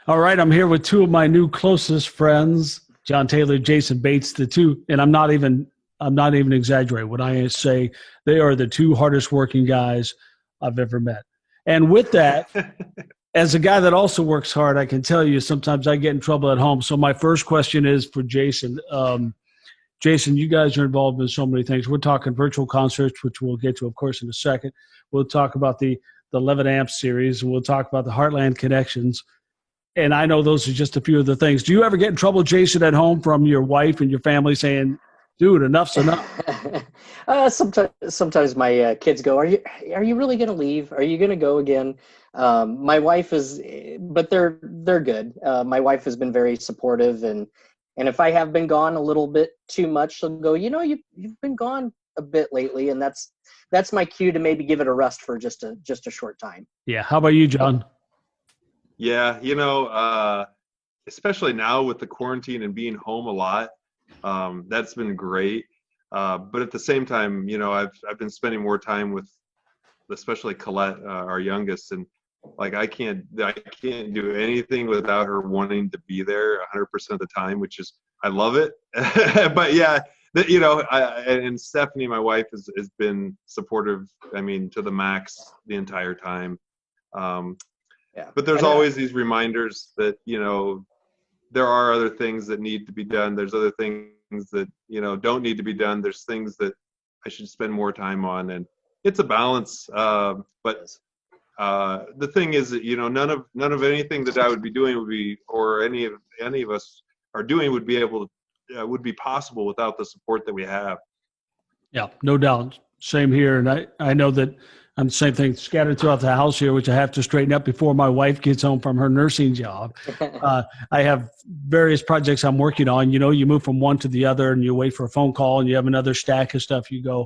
All right, I'm here with two of my new closest friends, John Taylor, Jason Bates, the two, and I'm not even exaggerating when I say they are the two hardest working guys I've ever met. And with that, as a guy that also works hard, I can tell you sometimes I get in trouble at home. So my first question is for Jason. Jason, you guys are involved in so many things. We're talking virtual concerts, which we'll get to, of course, in a second. We'll talk about the Levitt Amp series, and we'll talk about the Heartland Connections. And I know those are just a few of the things. Do you ever get in trouble, Jason, at home from your wife and your family saying, "Dude, enough's enough"? Sometimes my kids go, are you really going to leave? Are you going to go again? My wife is, but they're good. My wife has been very supportive, and if I have been gone a little bit too much, she'll go, you've been gone a bit lately, and that's my cue to maybe give it a rest for just a short time. Yeah. How about you, John? Yeah, especially now with the quarantine and being home a lot, that's been great. But at the same time, I've been spending more time with, especially Colette, our youngest, and like I can't do anything without her wanting to be there 100% of the time, which is I love it. But yeah, and Stephanie, my wife, has been supportive. I mean, to the max the entire time. Yeah, But there's and always these reminders that, there are other things that need to be done. There's other things that, don't need to be done. There's things that I should spend more time on. And it's a balance. But the thing is that, none of anything that I would be doing would be, or any of us are doing would be possible without the support that we have. Yeah, no doubt. Same here. And I know that I'm the same thing scattered throughout the house here, which I have to straighten up before my wife gets home from her nursing job. I have various projects I'm working on. You move from one to the other and you wait for a phone call and you have another stack of stuff you go.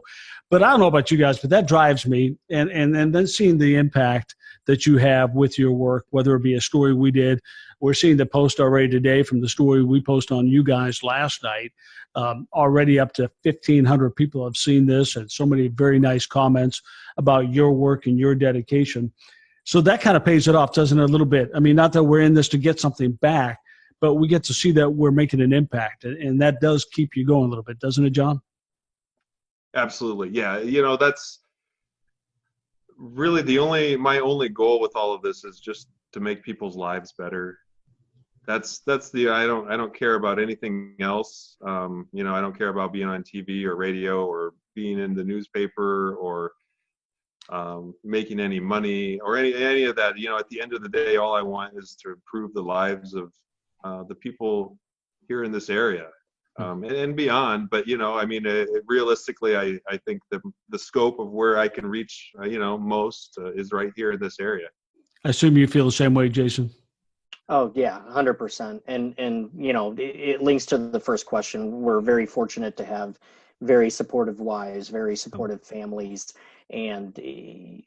But I don't know about you guys, but that drives me. And then seeing the impact that you have with your work, whether it be a story we did, we're seeing the post already today from the story we posted on you guys last night. Already up to 1,500 people have seen this and so many very nice comments about your work and your dedication. So that kind of pays it off, doesn't it, a little bit? I mean, not that we're in this to get something back, but we get to see that we're making an impact. And that does keep you going a little bit, doesn't it, John? Absolutely. Yeah. That's really my only goal with all of this is just to make people's lives better. I don't care about anything else. I don't care about being on TV or radio or being in the newspaper or making any money or any of that. At the end of the day, all I want is to improve the lives of the people here in this area and beyond. But realistically, I think the scope of where I can reach, most is right here in this area. I assume you feel the same way, Jason. Oh yeah, 100%. And it links to the first question. We're very fortunate to have very supportive wives, very supportive families, and I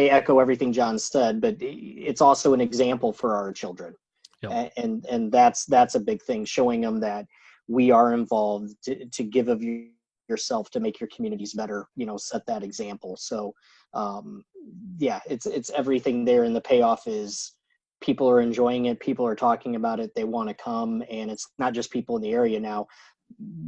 echo everything John said, but it's also an example for our children. Yep. And that's a big thing, showing them that we are involved to give of yourself to make your communities better, set that example. So yeah, it's everything there, and the payoff is people are enjoying it, people are talking about it, they want to come, and it's not just people in the area now.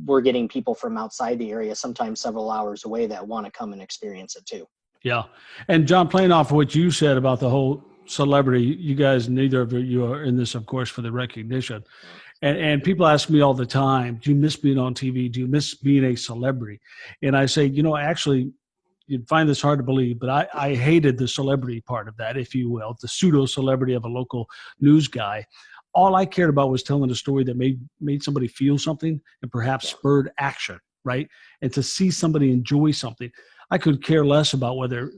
We're getting people from outside the area, sometimes several hours away, that want to come and experience it too. Yeah. And John, playing off of what you said about the whole celebrity, you guys, neither of you are in this, of course, for the recognition. And people ask me all the time, do you miss being on TV? Do you miss being a celebrity? And I say, actually, you'd find this hard to believe, but I hated the celebrity part of that, if you will, the pseudo celebrity of a local news guy. All I cared about was telling a story that made somebody feel something and perhaps spurred action, right? And to see somebody enjoy something. I could care less about whether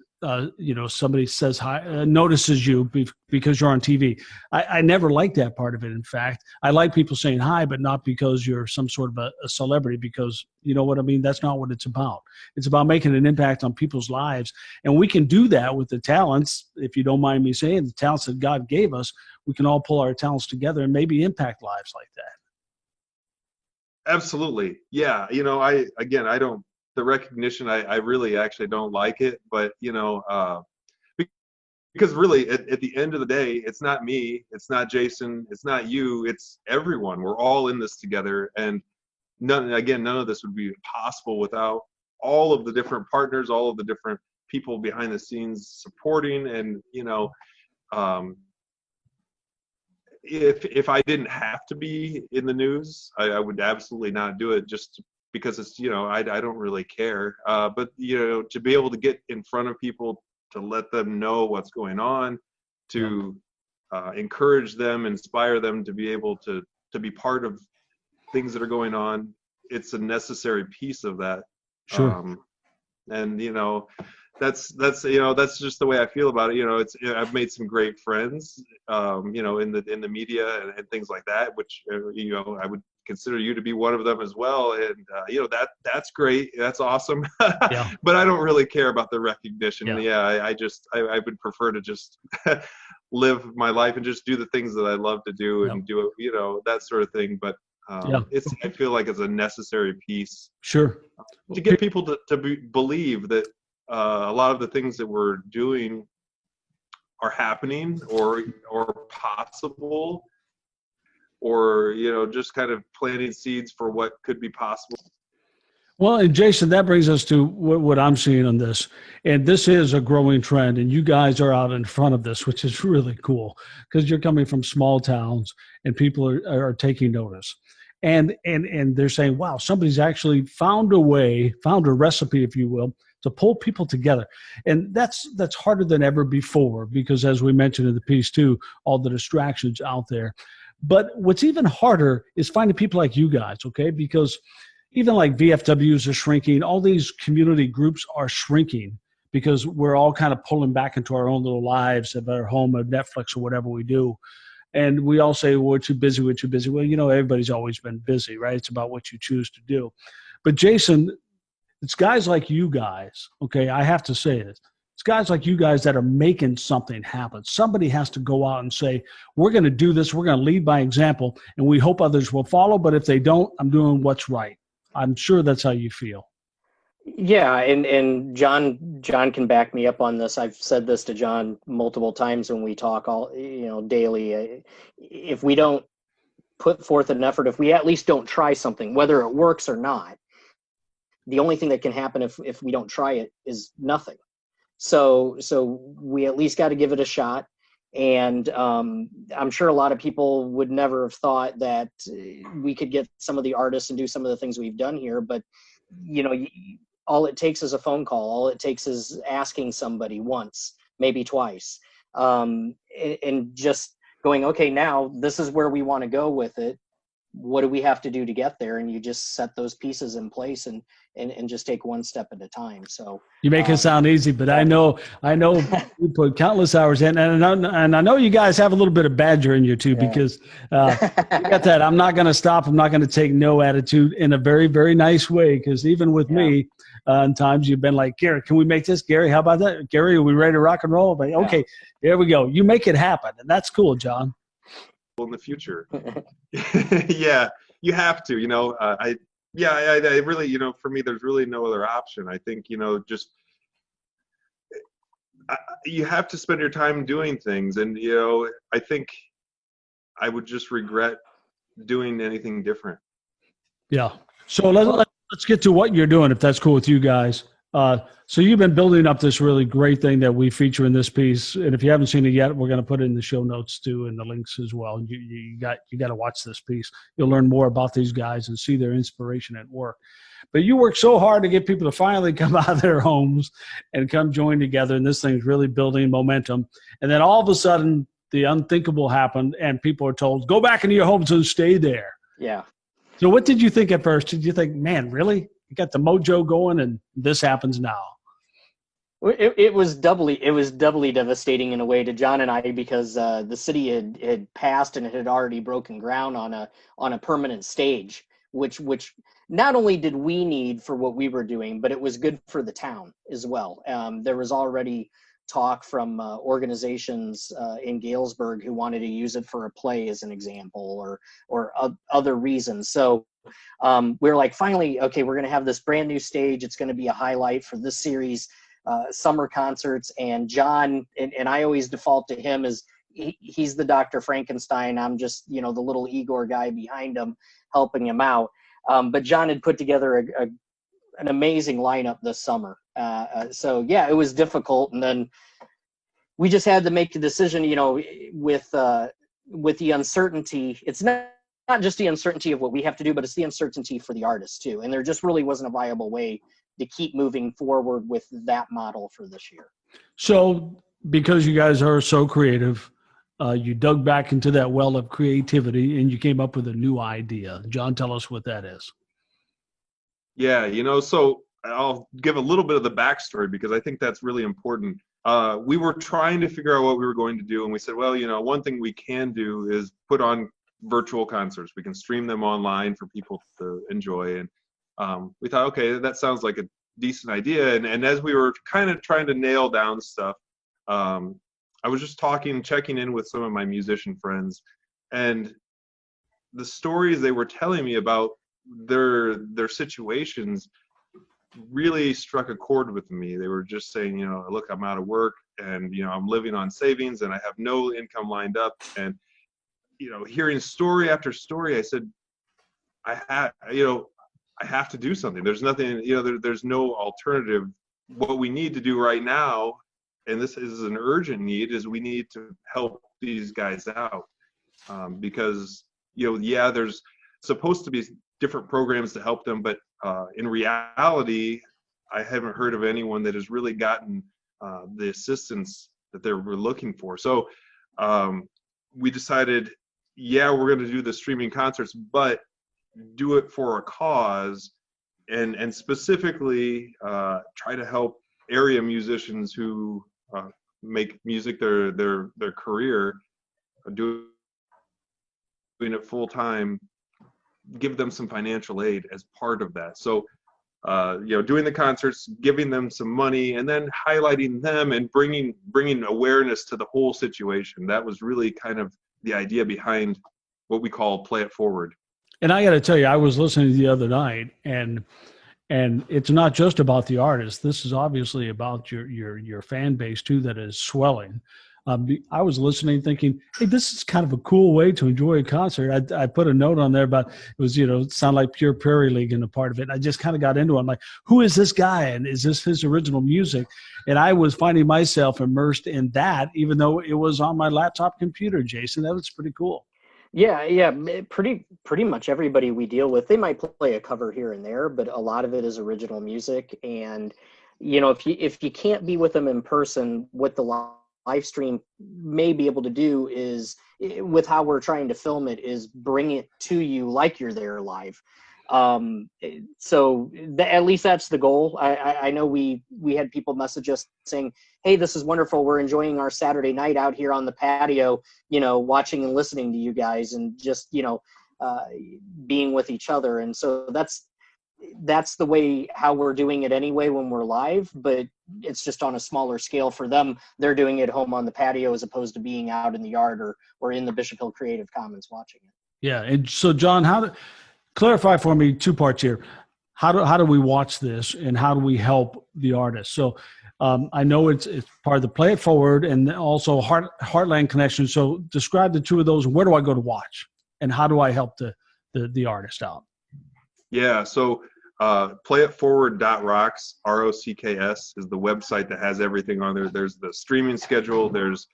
somebody says hi, notices you because you're on TV. I never liked that part of it. In fact, I like people saying hi, but not because you're some sort of a celebrity, because you know what I mean? That's not what it's about. It's about making an impact on people's lives. And we can do that with the talents, if you don't mind me saying, the talents that God gave us. We can all pull our talents together and maybe impact lives like that. Absolutely. Yeah. I don't, the recognition, I really actually don't like it, but, because really at the end of the day, it's not me, it's not Jason, it's not you, it's everyone. We're all in this together, and none of this would be possible without all of the different partners, all of the different people behind the scenes supporting. And if I didn't have to be in the news, I would absolutely not do it, just because it's, I don't really care. But to be able to get in front of people, to let them know what's going on, to encourage them, inspire them to be able to be part of things that are going on, it's a necessary piece of that. Sure. And that's just the way I feel about it. I've made some great friends, in the media and things like that, which I would consider you to be one of them as well. And that's great, that's awesome. Yeah. But I don't really care about the recognition. Yeah. I would prefer to just live my life and just do the things that I love to do, and do that sort of thing. But I feel like it's a necessary piece. Sure. To get people to believe that a lot of the things that we're doing are happening or possible, or just kind of planting seeds for what could be possible. Well, and Jason, that brings us to what I'm seeing on this. And this is a growing trend, and you guys are out in front of this, which is really cool, because you're coming from small towns and people are taking notice. And they're saying, wow, somebody's actually found a recipe, if you will, to pull people together. And that's harder than ever before, because as we mentioned in the piece too, all the distractions out there. But what's even harder is finding people like you guys, okay? Because even like VFWs are shrinking, all these community groups are shrinking, because we're all kind of pulling back into our own little lives at our home, of Netflix or whatever we do. And we all say, well, we're too busy. Well, everybody's always been busy, right? It's about what you choose to do. But Jason, it's guys like you guys, okay, I have to say this. It's guys like you guys that are making something happen. Somebody has to go out and say, we're going to do this. We're going to lead by example, and we hope others will follow. But if they don't, I'm doing what's right. I'm sure that's how you feel. Yeah, and John can back me up on this. I've said this to John multiple times when we talk daily. If we don't put forth an effort, if we at least don't try something, whether it works or not, the only thing that can happen if we don't try it is nothing. So we at least got to give it a shot. And I'm sure a lot of people would never have thought that we could get some of the artists and do some of the things we've done here. But, all it takes is a phone call. All it takes is asking somebody once, maybe twice, and just going, okay, now this is where we want to go with it. What do we have to do to get there? And you just set those pieces in place and just take one step at a time. So you make it sound easy, but I know you put countless hours in, and I know you guys have a little bit of badger in you too, because you got that I'm not going to stop, I'm not going to take no attitude, in a very, very nice way. Because even with me, in times you've been like, Gary, can we make this? Gary, how about that? Gary, are we ready to rock and roll? But okay, there we go. You make it happen, and that's cool, John. In the future. Yeah, you have to, I really, for me, there's really no other option. I think, you have to spend your time doing things. And, I think I would just regret doing anything different. Yeah. So let's get to what you're doing, if that's cool with you guys. So you've been building up this really great thing that we feature in this piece, and if you haven't seen it yet, we're going to put it in the show notes too, and the links as well. You got to watch this piece. You'll learn more about these guys and see their inspiration at work. But you work so hard to get people to finally come out of their homes and come join together, and this thing's really building momentum. And then all of a sudden, the unthinkable happened, and people are told, go back into your homes and stay there. Yeah. So what did you think at first? Did you think, man, really? You got the mojo going, and this happens now? It was doubly devastating in a way to John and I, because the city had passed and it had already broken ground on a permanent stage, which not only did we need for what we were doing, but it was good for the town as well. There was already talk from organizations in Galesburg who wanted to use it for a play, as an example, or other reasons. So we were like, finally, okay, we're going to have this brand new stage. It's going to be a highlight for this series. summer concerts. And John, and I always default to him as he's the Dr. Frankenstein. I'm just, the little Igor guy behind him helping him out. But John had put together an amazing lineup this summer. So yeah, it was difficult. And then we just had to make the decision, with the uncertainty. It's not just the uncertainty of what we have to do, but it's the uncertainty for the artists too. And there just really wasn't a viable way to keep moving forward with that model for this year. So because you guys are so creative, you dug back into that well of creativity and you came up with a new idea. John, tell us what that is. Yeah, so I'll give a little bit of the backstory because I think that's really important. We were trying to figure out what we were going to do, and we said, well, one thing we can do is put on virtual concerts. We can stream them online for people to enjoy. And we thought, okay, that sounds like a decent idea. And as we were kind of trying to nail down stuff, I was just checking in with some of my musician friends, and the stories they were telling me about their situations really struck a chord with me. They were just saying, look, I'm out of work and, I'm living on savings and I have no income lined up. And, hearing story after story, I said, I have to do something. There's nothing, there's no alternative. What we need to do right now, and this is an urgent need, is we need to help these guys out. Because, there's supposed to be different programs to help them, but in reality, I haven't heard of anyone that has really gotten the assistance that they were looking for. So we decided, we're going to do the streaming concerts, but do it for a cause, and specifically try to help area musicians who make music their career, doing it full time, give them some financial aid as part of that. So, doing the concerts, giving them some money, and then highlighting them and bringing awareness to the whole situation. That was really kind of the idea behind what we call Play It Forward. And I got to tell you, I was listening the other night, and it's not just about the artist. This is obviously about your fan base too, that is swelling. I was listening thinking, hey, this is kind of a cool way to enjoy a concert. I put a note on there about, it was, it sounded like Pure Prairie League in a part of it. I just kind of got into it. I'm like, who is this guy? And is this his original music? And I was finding myself immersed in that, even though it was on my laptop computer, Jason. That was pretty cool. Yeah. Pretty much everybody we deal with, they might play a cover here and there, but a lot of it is original music. And, if you can't be with them in person, what the live stream may be able to do is, with how we're trying to film it, is bring it to you like you're there live. So at least that's the goal. I know we had people message us saying, hey, this is wonderful. We're enjoying our Saturday night out here on the patio, watching and listening to you guys, and just, being with each other. And so that's the way how we're doing it anyway when we're live, but it's just on a smaller scale for them. They're doing it home on the patio as opposed to being out in the yard or in the Bishop Hill Creative Commons watching it. Yeah. And so, John, clarify for me 2 parts here. How do we watch this, and how do we help the artists? So I know it's part of the Play It Forward and also Heartland Connection. So describe the two of those. Where do I go to watch, and how do I help the artist out? Yeah, so playitforward.rocks, ROCKS, is the website that has everything on there. There's the streaming schedule. There's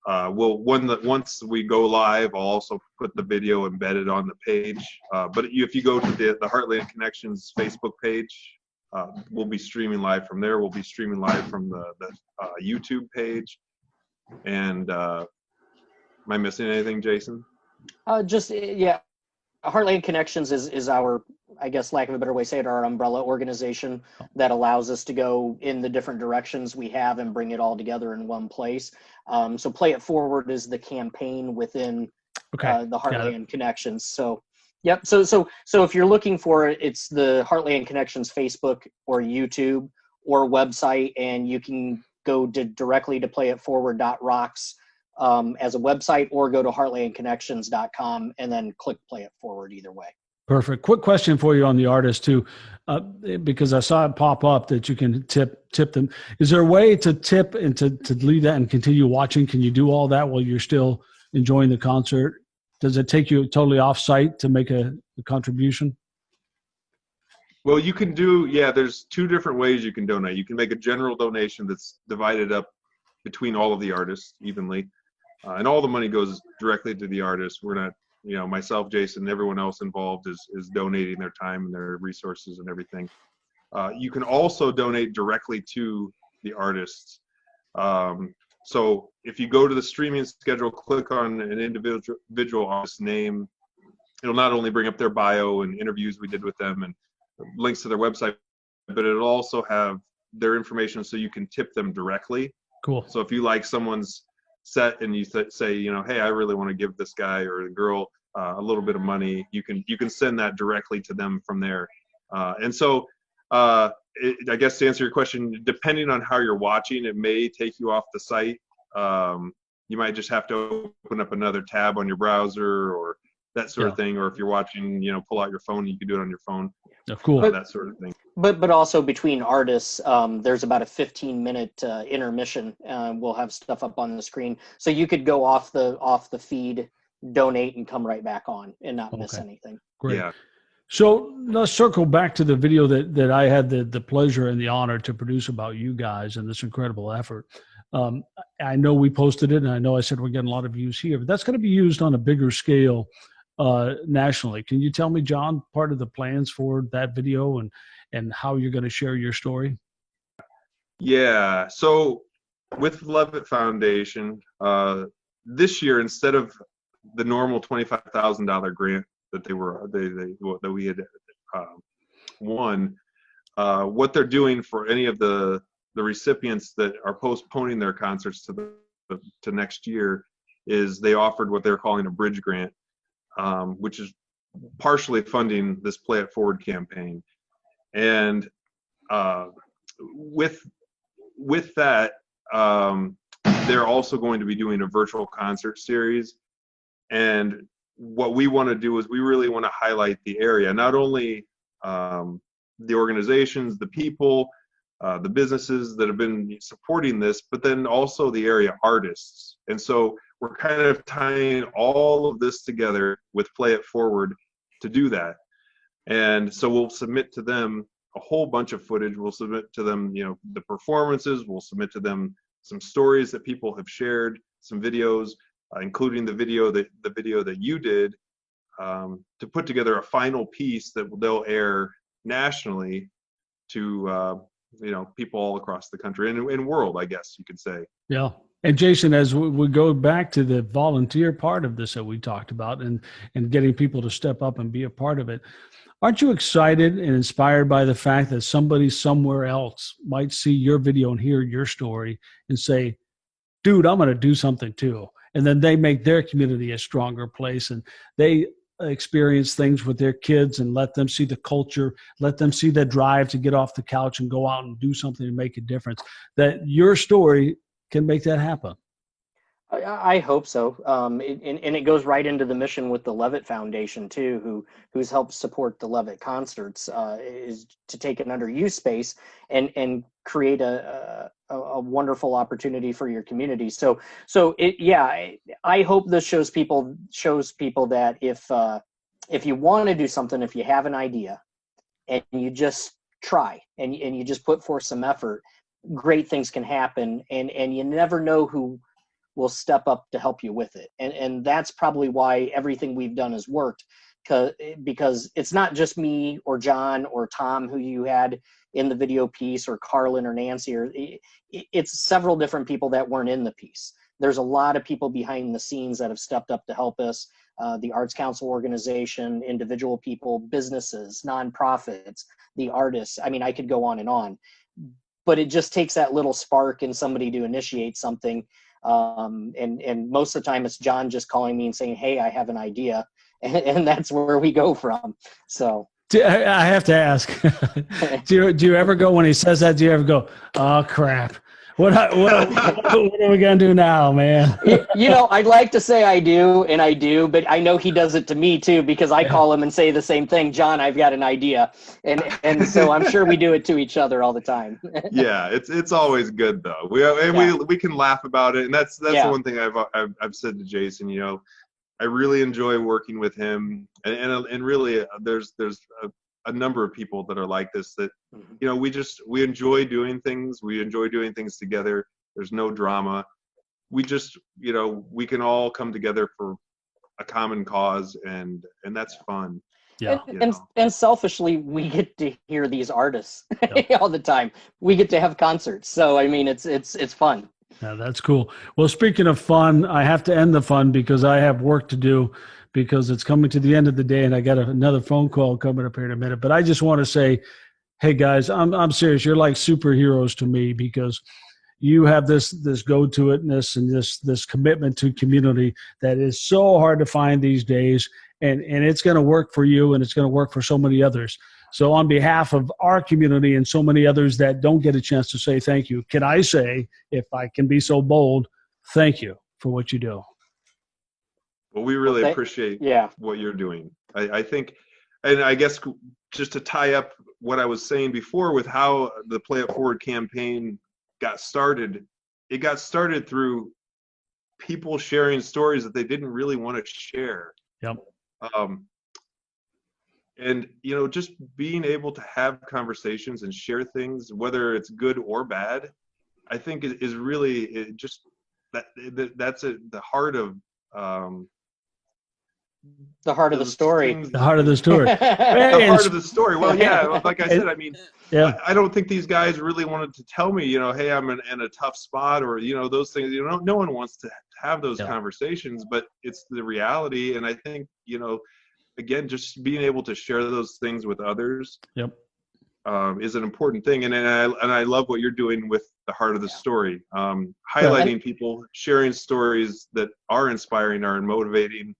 once we go live, I'll also put the video embedded on the page. But if you go to the Heartland Connections Facebook page, we'll be streaming live from there. We'll be streaming live from the YouTube page. And am I missing anything, Jason? Heartland Connections is our, I guess, lack of a better way to say it, our umbrella organization that allows us to go in the different directions we have and bring it all together in one place. So Play It Forward is the campaign within the Heartland Connections. So, yep. So if you're looking for it, it's the Heartland Connections Facebook or YouTube or website, and you can go directly to playitforward.rocks as a website, or go to heartlandconnections.com and then click Play It Forward either way. Perfect. Quick question for you on the artist too, because I saw it pop up that you can tip them. Is there a way to tip and to leave that and continue watching? Can you do all that while you're still enjoying the concert? Does it take you totally off site to make a contribution? Well, you can do, yeah, there's two different ways you can donate. You can make a general donation that's divided up between all of the artists evenly, and all the money goes directly to the artists. We're not, myself, Jason, everyone else involved is donating their time and their resources and everything. You can also donate directly to the artists. So if you go to the streaming schedule, click on an individual artist's name, it'll not only bring up their bio and interviews we did with them and links to their website, but it'll also have their information so you can tip them directly. Cool. So if you like someone's set and you say, hey, I really want to give this guy or the girl a little bit of money, you can send that directly to them from there. And so I guess to answer your question, depending on how you're watching, it may take you off the site. You might just have to open up another tab on your browser or that sort of thing. Or if you're watching, pull out your phone, you can do it on your phone. Oh, cool. That sort of thing. But also between artists, there's about a 15-minute intermission. We'll have stuff up on the screen, so you could go off the feed, donate, and come right back on and not miss anything. Great. Yeah. So let's circle back to the video that I had the pleasure and the honor to produce about you guys and this incredible effort. I know we posted it, and I know I said we're getting a lot of views here, but that's going to be used on a bigger scale nationally. Can you tell me, John, part of the plans for that video and how you're going to share your story? Yeah. So with Levitt Foundation, this year, instead of the normal $25,000 grant that we had won, what they're doing for any of the recipients that are postponing their concerts to next year is they offered what they're calling a bridge grant, which is partially funding this Play It Forward campaign. And with that, they're also going to be doing a virtual concert series. And what we want to do is we really want to highlight the area, not only the organizations, the people, the businesses that have been supporting this, but then also the area artists. And so we're kind of tying all of this together with Play It Forward to do that. And so we'll submit to them a whole bunch of footage. We'll submit to them, the performances. We'll submit to them some stories that people have shared, some videos, including the video that you did, to put together a final piece that they'll air nationally to people all across the country and world, I guess you could say. Yeah. And Jason, as we go back to the volunteer part of this that we talked about and getting people to step up and be a part of it, aren't you excited and inspired by the fact that somebody somewhere else might see your video and hear your story and say, dude, I'm going to do something too. And then they make their community a stronger place, and they experience things with their kids and let them see the culture, let them see the drive to get off the couch and go out and do something and make a difference. That your story can make that happen. I hope so. And it goes right into the mission with the Levitt Foundation too, who's helped support the Levitt concerts, is to take an underused space and create a wonderful opportunity for your community. So I hope this shows people that if you want to do something, if you have an idea and you just try and you just put forth some effort, great things can happen, and you never know who will step up to help you with it. And that's probably why everything we've done has worked, because it's not just me or John or Tom who you had in the video piece, or Carlin or Nancy, or it's several different people that weren't in the piece. There's a lot of people behind the scenes that have stepped up to help us. The Arts Council organization, individual people, businesses, nonprofits, the artists. I mean, I could go on. But it just takes that little spark in somebody to initiate something. And most of the time it's John just calling me and saying, hey, I have an idea. And that's where we go from. So I have to ask, do you ever go, when he says that, do you ever go, oh crap, What are we gonna do now, man? I'd like to say I do, and I do, but I know he does it to me too, because I call him and say the same thing. John, I've got an idea, and so I'm sure we do it to each other all the time. Yeah, it's always good though. We can laugh about it, and that's the one thing I've said to Jason. I really enjoy working with him, and really there's a number of people that are like this, that we enjoy doing things. We enjoy doing things together. There's no drama. We just we can all come together for a common cause, and that's fun. Yeah. And selfishly, we get to hear these artists all the time. We get to have concerts, so I mean it's fun. Yeah, that's cool. Well, speaking of fun, I have to end the fun because I have work to do, because it's coming to the end of the day and I got another phone call coming up here in a minute. But I just want to say, hey guys, I'm serious. You're like superheroes to me, because you have this go-to-itness and this commitment to community that is so hard to find these days. And it's going to work for you, and it's going to work for so many others. So on behalf of our community and so many others that don't get a chance to say thank you, can I say, if I can be so bold, thank you for what you do. Well, we really appreciate what you're doing. I think, and I guess just to tie up what I was saying before with how the Play It Forward campaign got started, it got started through people sharing stories that they didn't really want to share. Yep. And just being able to have conversations and share things, whether it's good or bad, I think is really that's the heart of the heart of the story. The heart of the story. The heart of the story. Well, yeah, like I said, I mean, yeah. I don't think these guys really wanted to tell me, hey, I'm in a tough spot, or those things. No one wants to have those conversations, but it's the reality. And I think again, just being able to share those things with others is an important thing. And I love what you're doing with the heart of the story, highlighting people, sharing stories that are inspiring, are motivating.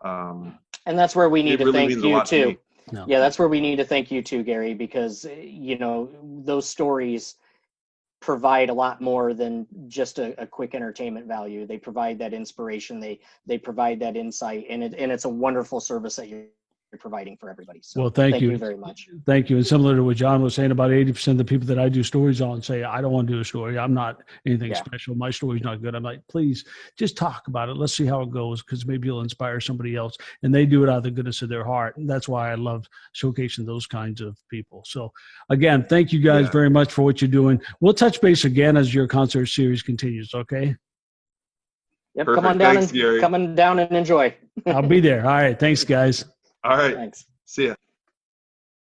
And that's where we need to thank you too. No. Yeah, that's where we need to thank you too, Gary, because those stories provide a lot more than just a quick entertainment value. They provide that inspiration. They provide that insight, and it's a wonderful service that you're providing for everybody. So well, thank you very much. Thank you. And similar to what John was saying, about 80% of the people that I do stories on say, I don't want to do a story. I'm not anything special. My story's not good. I'm like, please just talk about it. Let's see how it goes, because maybe you'll inspire somebody else. And they do it out of the goodness of their heart. And that's why I love showcasing those kinds of people. So again, thank you guys very much for what you're doing. We'll touch base again as your concert series continues. Okay. Yep. Perfect. Come on down and enjoy. I'll be there. All right. Thanks, guys. All right. Thanks. See ya.